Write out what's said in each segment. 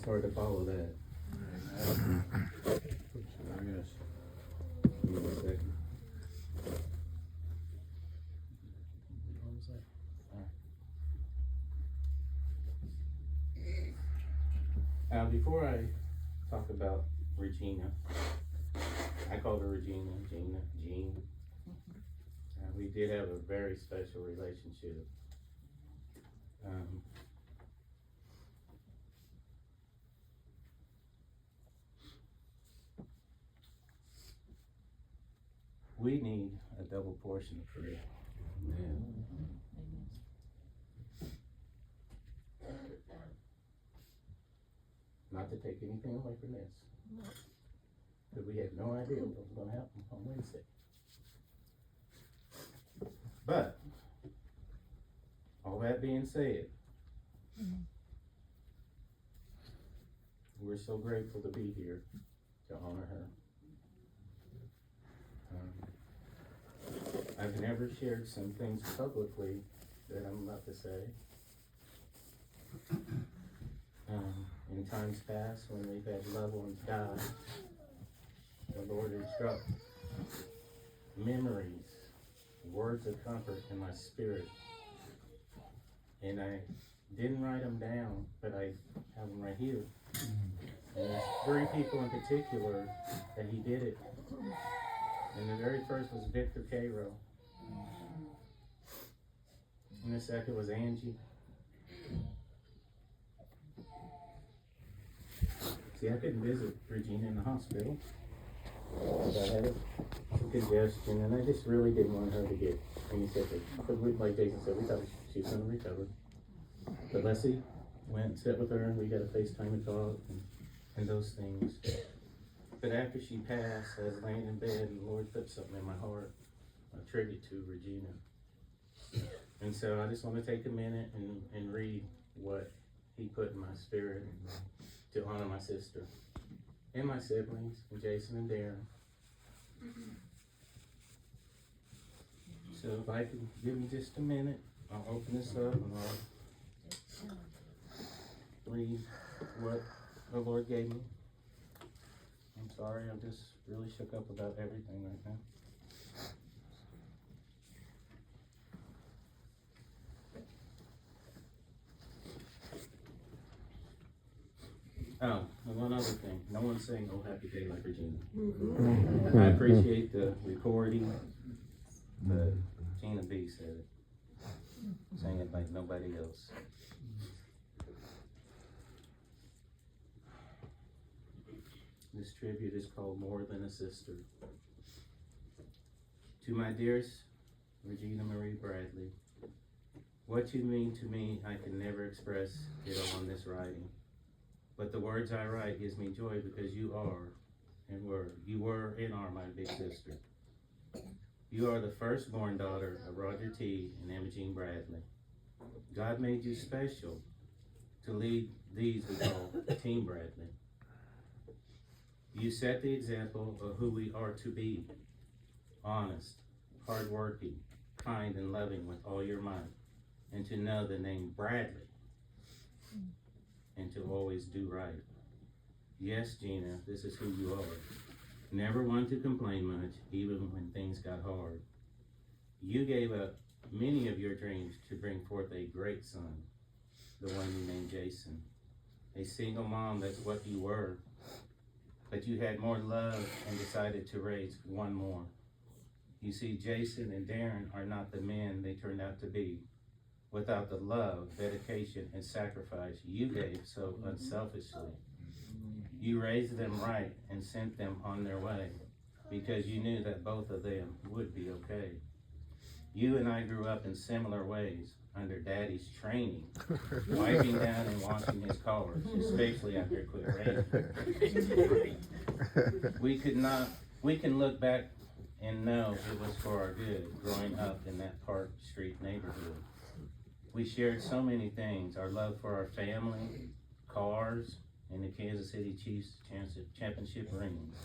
hard to follow that. Yes. Give me 1 second. Before I talk about Regina, I called her Regina, Gina, Jean. We did have a very special relationship. We need a double portion of prayer. Not to take anything away from this, because we had no idea what was going to happen on Wednesday. But, all that being said, we're so grateful to be here to honor her. I've never shared some things publicly that I'm about to say. In times past, when we've had loved ones die, the Lord has dropped memories, words of comfort in my spirit. And I didn't write them down, but I have them right here. And there's 3 people in particular that he did it. And the very first was Victor Cairo. And the second was Angie. See, I couldn't visit Regina in the hospital. I had a congestion, and I just really didn't want her to get any sicker. Like Jason said, we thought she was going to recover. But Leslie went and sat with her, and we got a FaceTime and talk, and those things. But after she passed, I was laying in bed, and the Lord put something in my heart, a tribute to Regina. And so I just want to take a minute and read what he put in my spirit to honor my sister and my siblings, and Jason and Darren. So if I can give me just a minute, I'll open this up and I'll read what the Lord gave me. I'm sorry, I'm just really shook up about everything right now. Oh, and one other thing. No one's saying, "Oh, happy day," like Regina. I appreciate the recording, but Gina B said it. Saying it like nobody else. This tribute is called More Than a Sister. To my dearest Regina Marie Bradley, what you mean to me, I can never express it on this writing. But the words I write gives me joy because you were and are my big sister. You are the firstborn daughter of Roger T. and Imogene Bradley. God made you special to lead these we call Team Bradley. You set the example of who we are to be: honest, hardworking, kind, and loving with all your might, and to know the name Bradley, and to always do right. Yes, Gina, this is who you are. Never one to complain much, even when things got hard. You gave up many of your dreams to bring forth a great son, the one you named Jason. A single mom, that's what you were. But you had more love and decided to raise one more. You see, Jason and Darren are not the men they turned out to be, without the love, dedication, and sacrifice you gave so unselfishly. You raised them right and sent them on their way because you knew that both of them would be okay. You and I grew up in similar ways under Daddy's training, wiping down and washing his cars, especially after it quit raining. We can look back and know it was for our good growing up in that Park Street neighborhood. We shared so many things: our love for our family, cars, and the Kansas City Chiefs championship rings.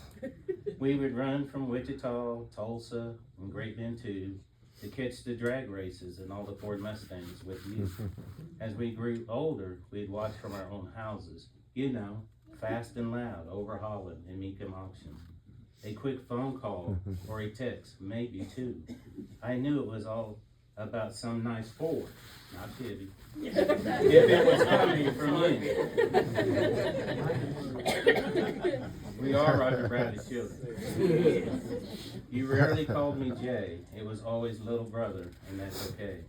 We would run from Wichita, Tulsa, and Great Bend to catch the drag races and all the Ford Mustangs with you. As we grew older, we'd watch from our own houses You know, fast and loud, overhauling and meek emotion. A quick phone call or a text, maybe two. I knew it was all about some nice Ford, not Chevy. If it was coming from you. We are Roger Bradley's children. You rarely called me Jay. It was always little brother, and that's okay.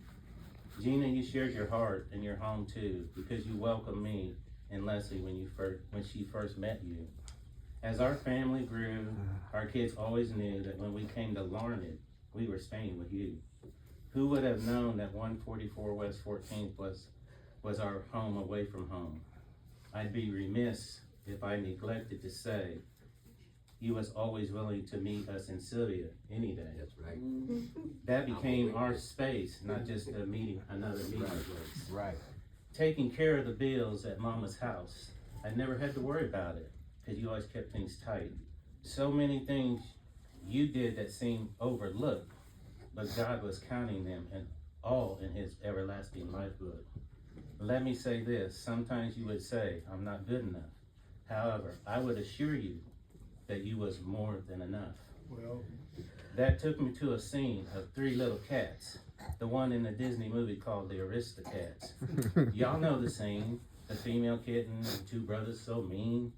Gina, you shared your heart and your home too, because you welcomed me and Leslie when she first met you. As our family grew, our kids always knew that when we came to Larned, we were staying with you. Who would have known that 144 West 14th was our home away from home? I'd be remiss if I neglected to say you was always willing to meet us in Sylvia any day. That's right. That became our space, not just another meeting place. Right. Taking care of the bills at Mama's house, I never had to worry about it because you always kept things tight. So many things you did that seemed overlooked, but God was counting them and all in his everlasting life book. Let me say this, sometimes you would say, I'm not good enough. However, I would assure you that you was more than enough. Well, that took me to a scene of three little cats, the one in the Disney movie called the Aristocats. Y'all know the scene, the female kitten and two brothers so mean.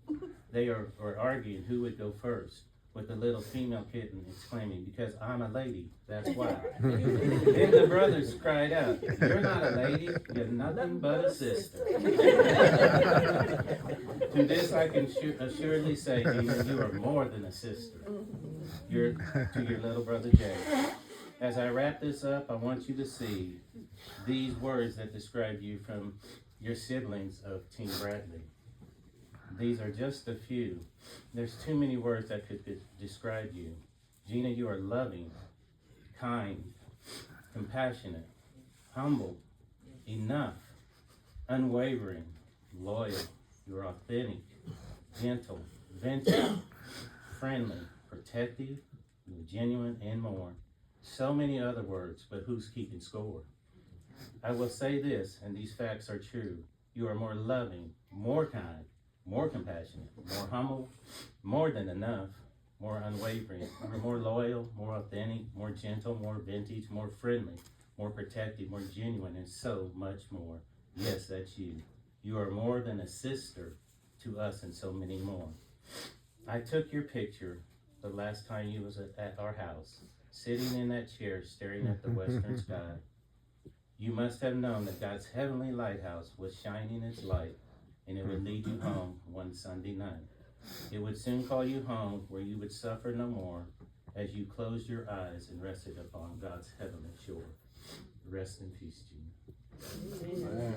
They were arguing who would go first, with the little female kitten exclaiming, because I'm a lady, that's why. Then the brothers cried out, you're not a lady, you're nothing but a sister. To this I can assuredly say, Gina, you are more than a sister. To your little brother Jay. As I wrap this up, I want you to see these words that describe you from your siblings of Team Bradley. These are just a few. There's too many words that could describe you. Gina, you are loving, kind, compassionate, humble, enough, unwavering, loyal. You're authentic, gentle, venture, friendly, protective, genuine, and more. So many other words, but who's keeping score? I will say this, and these facts are true. You are more loving, more kind, more compassionate, more humble, more than enough, more unwavering, more loyal, more authentic, more gentle, more vintage, more friendly, more protective, more genuine, and so much more. Yes, that's you. You are more than a sister to us and so many more. I took your picture the last time you was at our house, sitting in that chair staring at the western sky. You must have known that God's heavenly lighthouse was shining its light, and it would lead you home one Sunday night. It would soon call you home where you would suffer no more as you closed your eyes and rested upon God's heavenly shore. Rest in peace, Gina. amen.